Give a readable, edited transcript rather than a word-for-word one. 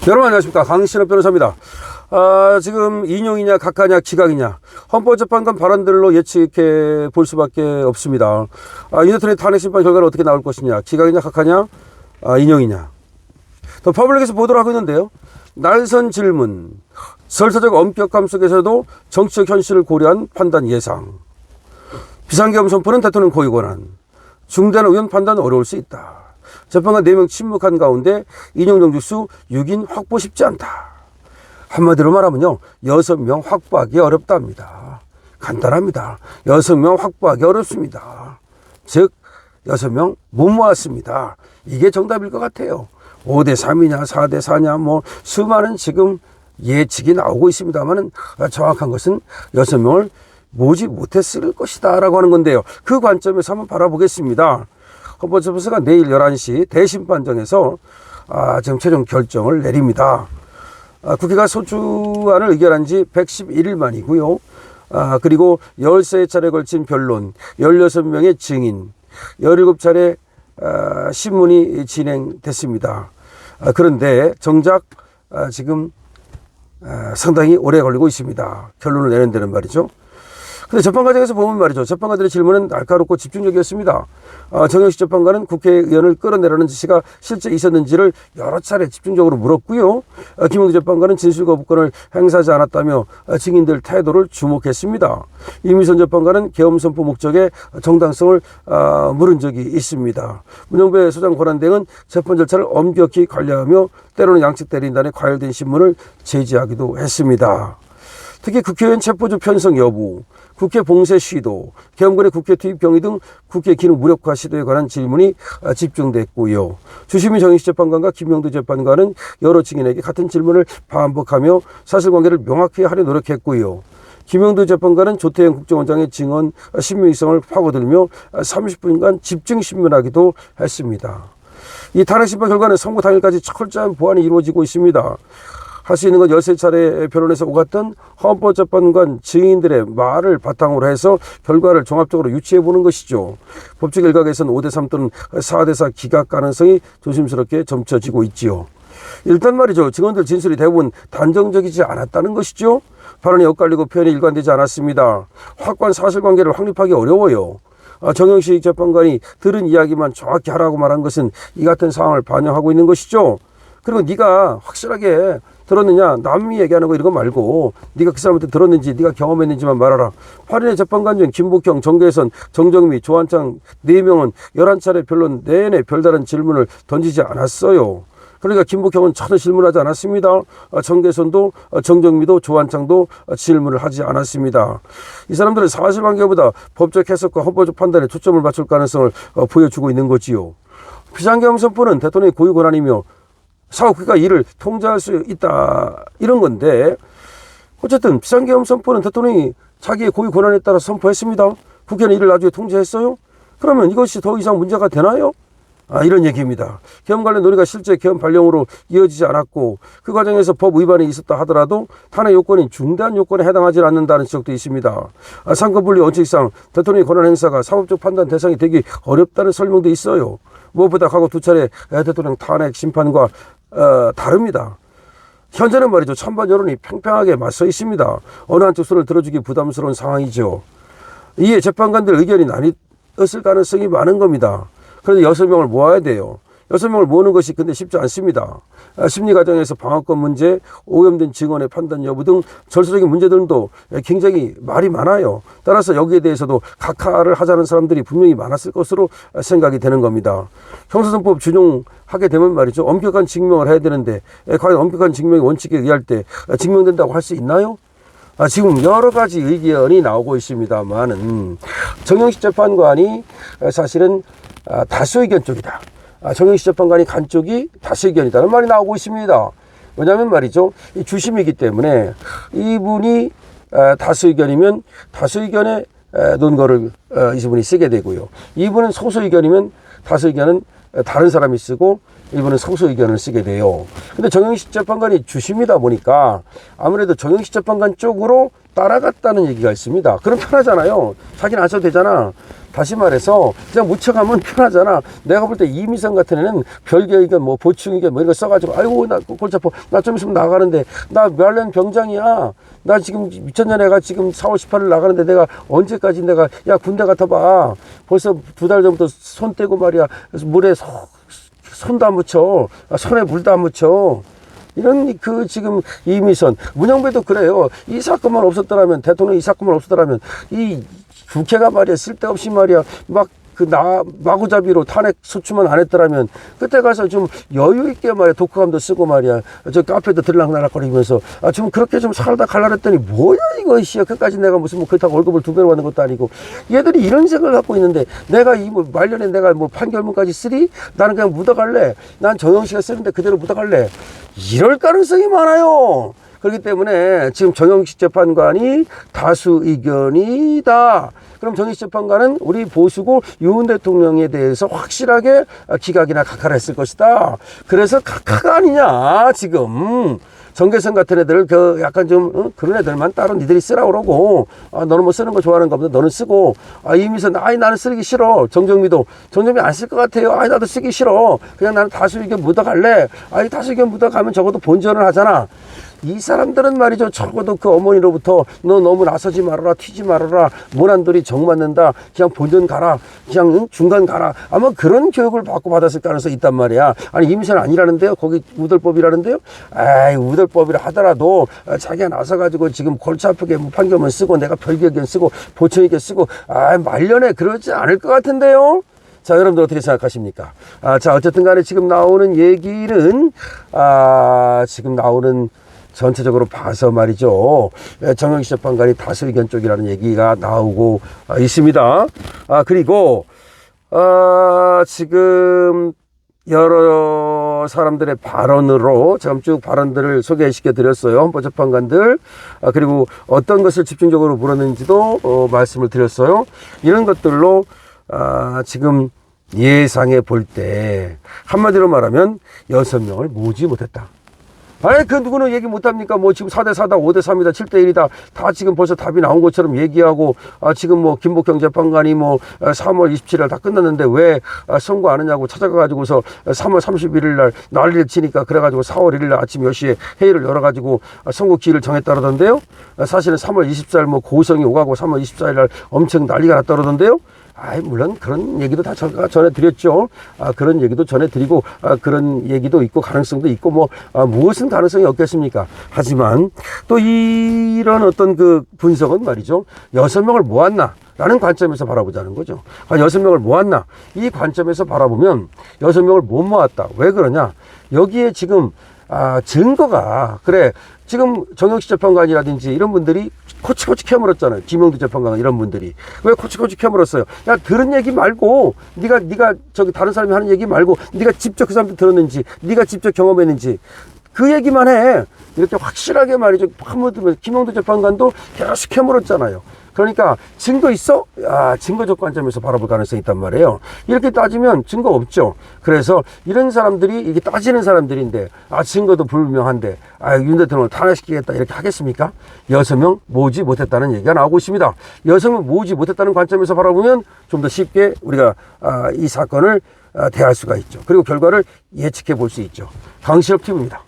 여러분 안녕하십니까, 강신업 변호사입니다. 지금 인용이냐 각하냐 기각이냐 헌법재판관 발언들로 예측해 볼 수밖에 없습니다. 인터넷 탄핵심판 결과는 어떻게 나올 것이냐, 기각이냐 각하냐, 인용이냐. 더 퍼블릭에서 보도를 하고 있는데요, 날선 질문, 설사적 엄격함 속에서도 정치적 현실을 고려한 판단 예상, 비상계엄 선포는 대통령 고유 권한, 중대한 의원 판단은 어려울 수 있다, 재판관 4명 침묵한 가운데 인용 정직수 6인 확보 쉽지 않다. 한마디로 말하면요, 6명 확보하기 어렵답니다. 간단합니다. 6명 확보하기 어렵습니다. 즉 6명 못 모았습니다. 이게 정답일 것 같아요. 5대3이냐 4대4냐 뭐 수많은 지금 예측이 나오고 있습니다만 정확한 것은 6명을 모지 못했을 것이다 라고 하는 건데요, 그 관점에서 한번 바라보겠습니다. 헌법재판소가 내일 11시 대심판정에서 지금 최종 결정을 내립니다. 국회가 소추안을 의결한 지 111일 만이고요. 그리고 13차례 걸친 변론, 16명의 증인, 17차례 신문이 진행됐습니다. 그런데 정작 지금 상당히 오래 걸리고 있습니다. 결론을 내는 데는 말이죠. 근데 재판 과정에서 보면 말이죠, 재판관들의 질문은 날카롭고 집중적이었습니다. 정영식 재판관은 국회의원을 끌어내라는 지시가 실제 있었는지를 여러 차례 집중적으로 물었고요. 김영두 재판관은 진술 거부권을 행사하지 않았다며 증인들 태도를 주목했습니다. 이미선 재판관은 계엄 선포 목적의 정당성을 물은 적이 있습니다. 문영배 소장 권한대행은 재판 절차를 엄격히 관리하며 때로는 양측 대리인단의 과열된 신문을 제지하기도 했습니다. 특히 국회의원 체포조 편성 여부, 국회 봉쇄 시도, 계엄군의 국회 투입 경위 등 국회 기능 무력화 시도에 관한 질문이 집중됐고요. 주심인 정영식 재판관과 김영두 재판관은 여러 증인에게 같은 질문을 반복하며 사실관계를 명확히 하려 노력했고요. 김영두 재판관은 조태현 국정원장의 증언 신빙성을 파고들며 30분간 집중 신문하기도 했습니다. 이 탄핵심판 결과는 선고 당일까지 철저한 보완이 이루어지고 있습니다. 할 수 있는 건 13차례 변론에서 오갔던 헌법재판관 증인들의 말을 바탕으로 해서 결과를 종합적으로 유추해 보는 것이죠. 법적 일각에서는 5대3 또는 4대4 기각 가능성이 조심스럽게 점쳐지고 있지요. 일단 말이죠, 증언들 진술이 대부분 단정적이지 않았다는 것이죠. 발언이 엇갈리고 표현이 일관되지 않았습니다. 확고한 사실관계를 확립하기 어려워요. 정영식 재판관이 들은 이야기만 정확히 하라고 말한 것은 이 같은 상황을 반영하고 있는 것이죠. 그리고 네가 확실하게 들었느냐, 남이 얘기하는 거 이런 거 말고 네가 그 사람한테 들었는지 네가 경험했는지만 말하라. 8인의 재판관 중 김복형, 정계선, 정정미, 조한창 4명은 11차례 변론 내내 별다른 질문을 던지지 않았어요. 그러니까 김복형은 전혀 질문하지 않았습니다. 정계선도 정정미도 조한창도 질문을 하지 않았습니다. 이 사람들은 사실관계보다 법적 해석과 헌법적 판단에 초점을 맞출 가능성을 보여주고 있는 거지요. 비상계엄 선포는 대통령의 고유 권한이며 사후국회가 이를 통제할 수 있다, 이런 건데, 어쨌든 비상계엄 선포는 대통령이 자기의 고유 권한에 따라 선포했습니다. 국회는 이를 나중에 통제했어요? 그러면 이것이 더 이상 문제가 되나요? 이런 얘기입니다. 계엄 관련 논의가 실제 계엄 발령으로 이어지지 않았고 그 과정에서 법 위반이 있었다 하더라도 탄핵 요건인 중대한 요건에 해당하지 않는다는 지적도 있습니다. 상권분리 원칙상 대통령의 권한 행사가 사법적 판단 대상이 되기 어렵다는 설명도 있어요. 무엇보다 과거 2차례 대통령 탄핵 심판과 다릅니다. 현재는 말이죠, 찬반 여론이 팽팽하게 맞서 있습니다. 어느 한쪽 손을 들어주기 부담스러운 상황이죠. 이에 재판관들 의견이 나뉘었을 가능성이 많은 겁니다. 그런데 6명을 모아야 돼요. 6명을 모으는 것이 근데 쉽지 않습니다. 심리 과정에서 방어권 문제, 오염된 증언의 판단 여부 등 절차적인 문제들도 굉장히 말이 많아요. 따라서 여기에 대해서도 각하를 하자는 사람들이 분명히 많았을 것으로 생각이 되는 겁니다. 형사소송법 준용하게 되면 말이죠, 엄격한 증명을 해야 되는데 과연 엄격한 증명의 원칙에 의할 때 증명된다고 할 수 있나요? 지금 여러 가지 의견이 나오고 있습니다만은 정영식 재판관이 사실은 다수 의견 쪽이다, 정영식 재판관이 간 쪽이 다수 의견이다는 말이 나오고 있습니다. 왜냐하면 말이죠, 이 주심이기 때문에 이분이 다수 의견이면 다수 의견의 논거를 이분이 쓰게 되고요. 이분은 소수 의견이면 다수 의견은 다른 사람이 쓰고 이번에 성소 의견을 쓰게 돼요. 근데 정영식 재판관이 주심이다 보니까 아무래도 정영식 재판관 쪽으로 따라갔다는 얘기가 있습니다. 그럼 편하잖아요. 자기는 안 써도 되잖아. 다시 말해서 그냥 묻혀가면 편하잖아. 내가 볼 때 이미선 같은 애는 별개 의견, 뭐 보충 의견 뭐 이런 거 써가지고 아이고 나 골치 아파. 나 좀 있으면 나가는데 나 말년 병장이야. 나 지금 미천년 애가 지금 4월 18일 나가는데 내가 언제까지 내가 야 군대 같아 봐. 벌써 2달 전부터 손 떼고 말이야. 그래서 물에 손도 안 묻혀. 손에 물도 안 묻혀. 이런 그 지금 이미선 문영배도 그래요. 이 사건만 없었더라면 대통령 이 사건만 없었더라면 이 국회가 말이야 쓸데없이 말이야 막 마구잡이로 탄핵 소추만 안 했더라면 그때 가서 좀 여유 있게 말이야 독후감도 쓰고 말이야 저 카페도 들락날락거리면서 좀 그렇게 좀 살다 갈라 그랬더니 뭐야 이거 씨야 끝까지 내가 무슨 뭐 그렇다고 월급을 2배로 받는 것도 아니고 얘들이 이런 생각을 갖고 있는데 내가 이 뭐 말년에 내가 뭐 판결문까지 쓰리 나는 그냥 묻어갈래 난 정영식이 쓰는데 그대로 묻어갈래 이럴 가능성이 많아요. 그렇기 때문에 지금 정영식 재판관이 다수 의견이다. 그럼 정영식 재판관은 우리 보수고 윤 대통령에 대해서 확실하게 기각이나 각하를 했을 것이다. 그래서 각하가 아니냐 지금. 정계선 같은 애들 그 약간 좀 그런 애들만 따로 니들이 쓰라고 그러고 너는 뭐 쓰는 거 좋아하는가 보다 너는 쓰고 이미선 아이 나는 쓰기 싫어. 정정미 안 쓸 것 같아요. 아이 나도 쓰기 싫어. 그냥 나는 다수 의견 묻어갈래. 아이 다수 의견 묻어가면 적어도 본전을 하잖아. 이 사람들은 말이죠. 적어도 그 어머니로부터 너 너무 나서지 말아라 튀지 말아라 모난돌이 정 맞는다 그냥 본전 가라 그냥 중간 가라 아마 그런 교육을 받고 받았을 가능성이 있단 말이야. 아니 이미선 아니라는데요. 거기 우덜법이라는데요. 에이 우덜법이라 하더라도 자기가 나서가지고 지금 골치 아프게 뭐 판결문 쓰고 내가 별개 의견 쓰고 보충 의견 쓰고 말년에 그러지 않을 것 같은데요. 자, 여러분들 어떻게 생각하십니까? 자, 어쨌든 간에 지금 나오는 얘기는 지금 나오는 전체적으로 봐서 말이죠. 정영식 재판관이 다수 의견 쪽이라는 얘기가 나오고 있습니다. 그리고 지금 여러 사람들의 발언으로 지금 쭉 발언들을 소개시켜 드렸어요. 헌법재판관들. 그리고 어떤 것을 집중적으로 물었는지도 말씀을 드렸어요. 이런 것들로 지금 예상해 볼 때 한마디로 말하면 6명을 모으지 못했다. 아니 그 누구는 얘기 못합니까? 뭐 지금 4대4다 5대3이다 7대1이다 다 지금 벌써 답이 나온 것처럼 얘기하고 지금 뭐 김복경 재판관이 뭐 3월 27일 다 끝났는데 왜 선고 안 하냐고 찾아가가지고서 3월 31일 날 난리를 치니까 그래가지고 4월 1일 날 아침 10시에 회의를 열어가지고 선고 기일을 정했다 그러던데요. 사실은 3월 24일 뭐 고성이 오가고 3월 24일 날 엄청 난리가 났다 그러던데요. 물론 그런 얘기도 다 제가 전해드렸죠. 그런 얘기도 전해드리고, 그런 얘기도 있고, 가능성도 있고, 뭐, 무엇은 가능성이 없겠습니까? 하지만, 또 이런 어떤 그 분석은 말이죠. 6명을 모았나? 라는 관점에서 바라보자는 거죠. 6명을 모았나? 이 관점에서 바라보면 6명을 못 모았다. 왜 그러냐? 여기에 지금, 증거가, 그래. 지금 정영식 재판관이라든지 이런 분들이 코치코치 캐물었잖아요. 김영두 재판관 이런 분들이. 왜 코치코치 캐물었어요? 야, 들은 얘기 말고, 네가 저기 다른 사람이 하는 얘기 말고, 네가 직접 그 사람들 들었는지, 네가 직접 경험했는지, 그 얘기만 해. 이렇게 확실하게 말이죠. 한번 김영두 재판관도 계속 캐물었잖아요. 그러니까 증거 있어? 증거적 관점에서 바라볼 가능성이 있단 말이에요. 이렇게 따지면 증거 없죠. 그래서 이런 사람들이 이게 따지는 사람들인데 증거도 불분명한데 윤 대통령을 탄핵시키겠다 이렇게 하겠습니까? 6명 모으지 못했다는 얘기가 나오고 있습니다. 6명 모으지 못했다는 관점에서 바라보면 좀 더 쉽게 우리가 이 사건을 대할 수가 있죠. 그리고 결과를 예측해 볼 수 있죠. 강신업 TV입니다.